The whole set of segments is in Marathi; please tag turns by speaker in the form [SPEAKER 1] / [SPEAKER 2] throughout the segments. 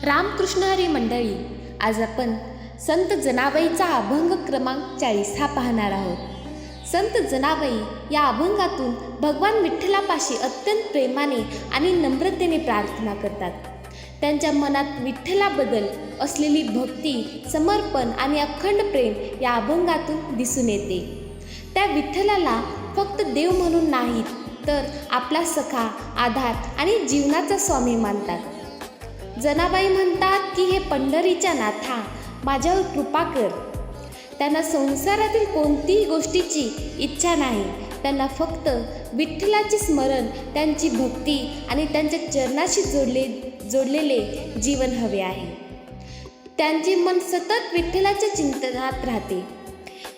[SPEAKER 1] रामकृष्ण हरी मंडळी, आज आपण संत जनाबाईचा अभंग क्रमांक 40 हा पाहणार आहोत. संत जनाबाई या अभंगातून भगवान विठ्ठलापाशी अत्यंत प्रेमाने आणि नम्रतेने प्रार्थना करतात. त्यांच्या मनात विठ्ठलाबद्दल असलेली भक्ती, समर्पण आणि अखंड प्रेम या अभंगातून दिसून येते. त्या विठ्ठलाला फक्त देव म्हणून नाहीत, तर आपला सखा, आधार आणि जीवनाचा स्वामी मानतात. जनाबाई म्हणतात की हे पंढरीच्या नाथा, माझ्यावर कृपा कर. त्यांना संसारातील कोणतीही गोष्टीची इच्छा नाही. त्यांना फक्त विठ्ठलाचे स्मरण, त्यांची भक्ती आणि त्यांच्या चरणाशी जोडलेले जीवन हवे आहे. त्यांचे मन सतत विठ्ठलाच्या चिंतनात राहते.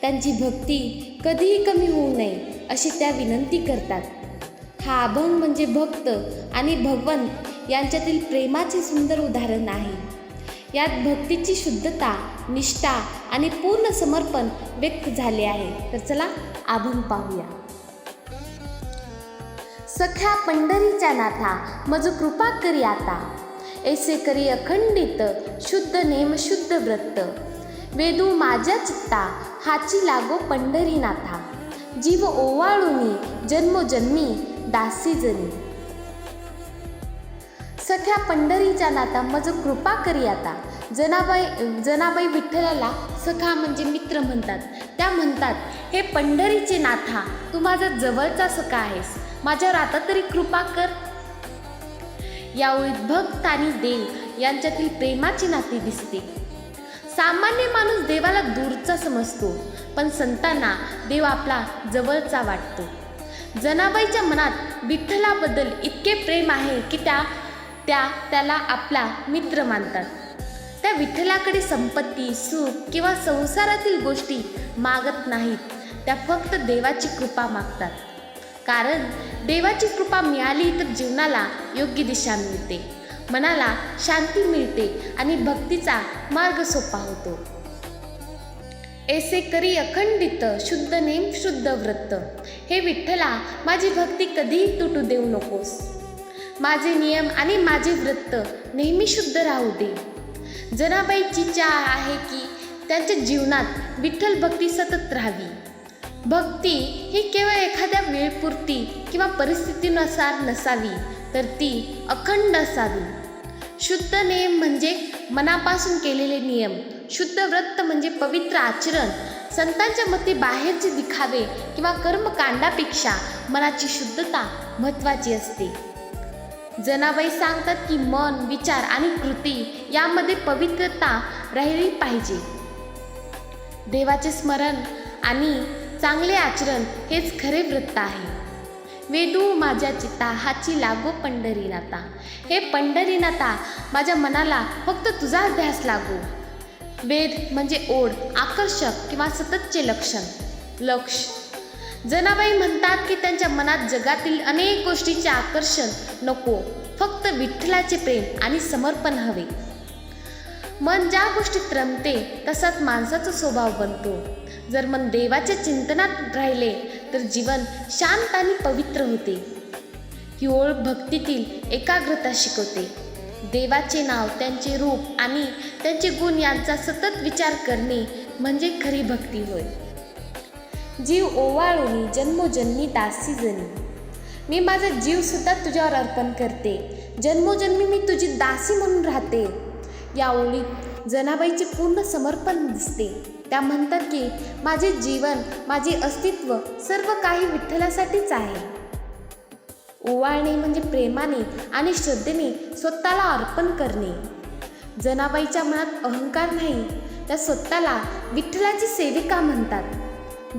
[SPEAKER 1] त्यांची भक्ती कधीही कमी होऊ नये अशी त्या विनंती करतात. हा अभंग म्हणजे भक्त आणि भगवंत यांच्यातील प्रेमाचे सुंदर उदाहरण आहे. यात भक्तीची शुद्धता, निष्ठा आणि पूर्ण समर्पण व्यक्त झाले आहे. तर चला अभंग पाहूया. सख्या पंढरीच्या नाथा, मज कृपा करी आता. ऐसे करी अखंडित, शुद्ध नेम शुद्ध व्रत. वेदू माझ्या चित्ता, हाची लागो पंढरी नाथा. जीव ओवाळुनी, जन्मोजन्मी दासी जनी. सख्या पंढरीच्या नाथा, मज कृपा करी आता. जनाबाई विठ्ठलाला सखा म्हणजे मित्र म्हणतात. त्या म्हणतात, हे पंढरीचे नाथा, तू माझा जवळचा सखा आहेस, माझ्यावर आता तरी कृपा कर. या ओळीत भक्त आणि देव यांच्यातील प्रेमाची नाती दिसते. सामान्य माणूस देवाला दूरचा समजतो, पण संतांना देव आपला जवळचा वाटतो. जनाबाईच्या मनात विठ्ठलाबद्दल इतके प्रेम आहे की त्याला आपला मित्र मानतात. त्या विठ्ठलाकडे संपत्ती, सुख किंवा संसारातील गोष्टी मागत नाहीत. त्या फक्त देवाची कृपा मागतात. कारण देवाची कृपा मिळाली तर जीवनाला योग्य दिशा मिळते, मनाला शांती मिळते आणि भक्तीचा मार्ग सोपा होतो. ऐसे करी अखंडित, शुद्ध नेम शुद्ध व्रत. हे विठ्ठला, माझी भक्ती कधीही तुटू देऊ नकोस. माझे नियम आणि माझे व्रत नेहमी शुद्ध राहू दे. जनाबाईची इच्छा आहे की त्यांच्या जीवनात विठ्ठल भक्ती सतत राहावी. भक्ती ही केवळ एखाद्या वेळपुरती किंवा परिस्थितीनुसार नसावी, तर ती अखंड असावी. शुद्ध नेम म्हणजे मनापासून केलेले नियम. शुद्ध व्रत म्हणजे पवित्र आचरण. संतांच्या मते बाहेरचे दिखावे किंवा कर्मकांडापेक्षा मनाची शुद्धता महत्त्वाची असते. जनाबाई सांगतात की मन, विचार आणि कृती यामध्ये पवित्रता राहिली पाहिजे. देवाचे स्मरण आणि चांगले आचरण हेच खरे व्रत आहे. वेदू माझ्या चित्ता, हाची लागो पंढरी नाथा. हे पंढरी नाथा, माझ्या मनाला फक्त तुझा ध्यास लागो. वेद म्हणजे ओढ, आकर्षक किंवा सततचे लक्ष. जनाबाई म्हणतात की त्यांच्या मनात जगातील अनेक गोष्टींचे आकर्षण नको, फक्त विठ्ठलाचे प्रेम आणि समर्पण हवे. मन ज्या गोष्टीत रमते तसाच माणसाचा स्वभाव बनतो. जर मन देवाच्या चिंतनात राहिले तर जीवन शांत आणि पवित्र होते. ही ओळ भक्तीतील एकाग्रता शिकवते. देवाचे नाव, त्यांचे रूप आणि त्यांचे गुण यांचा सतत विचार करणे म्हणजे खरी भक्ती होय. जीव ओवाळुनी, जन्मोजन्मी दासी जनी. मी माझा जीव सुद्धा तुझ्यावर अर्पण करते. जन्मोजन्मी मी तुझी दासी म्हणून राहते. या ओळीत जनाबाईचे पूर्ण समर्पण दिसते. त्या म्हणतात की माझे जीवन, माझे अस्तित्व, सर्व काही विठ्ठलासाठीच आहे. ओवाळणे म्हणजे प्रेमाने आणि श्रद्धेने स्वतःला अर्पण करणे. जनाबाईच्या मनात अहंकार नाही, त्या स्वतःला विठ्ठलाची सेविका म्हणतात.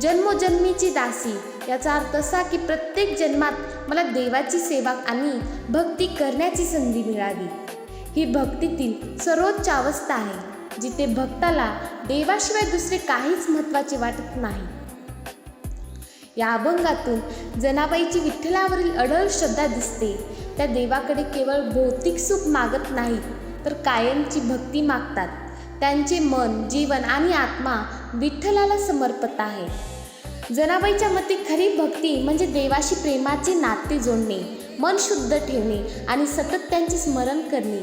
[SPEAKER 1] जन्मोजन्मीची दासी याचा अर्थ असा की प्रत्येक जन्मात मला देवाची सेवा आणि भक्ती करण्याची संधी मिळावी. ही भक्तीतील सर्वोच्च अवस्था आहे, जिथे भक्ताला देवाशिवाय दुसरे काहीच महत्त्वाचे वाटत नाही. या अभंगातून जनाबाईची विठ्ठलावरील अढळ श्रद्धा दिसते. त्या देवाकडे केवळ भौतिक सुख मागत नाहीत, तर कायमची भक्ती मागतात. त्यांचे मन, जीवन आणि आत्मा विठ्ठलाला समर्पित आहे. जनाबाईच्या मते खरी भक्ती म्हणजे देवाशी प्रेमाचे नाते जोडणे, मन शुद्ध ठेवणे आणि सतत त्यांचे स्मरण करणे.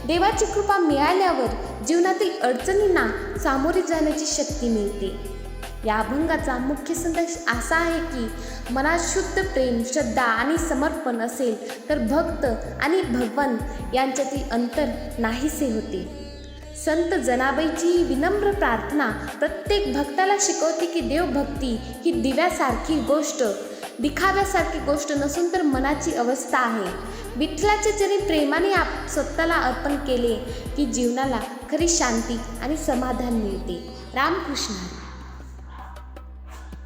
[SPEAKER 1] देवाची कृपा मिळाल्यावर जीवनातील अडचणींना सामोरे जाण्याची शक्ती मिळते. या अभंगाचा मुख्य संदेश असा आहे की मनात शुद्ध प्रेम, श्रद्धा आणि समर्पण असेल तर भक्त आणि भगवान यांच्यातील अंतर नाहीसे होते. संत जनाबाईची ही विनम्र प्रार्थना प्रत्येक भक्ताला शिकवते की देवभक्ती ही दिव्यासारखी गोष्ट, दिखाव्यासारखी गोष्ट नसून तर मनाची अवस्था आहे. विठ्ठलाचे जरी प्रेमाने स्वतःला अर्पण केले की जीवनाला खरी शांती आणि समाधान मिळते. रामकृष्ण.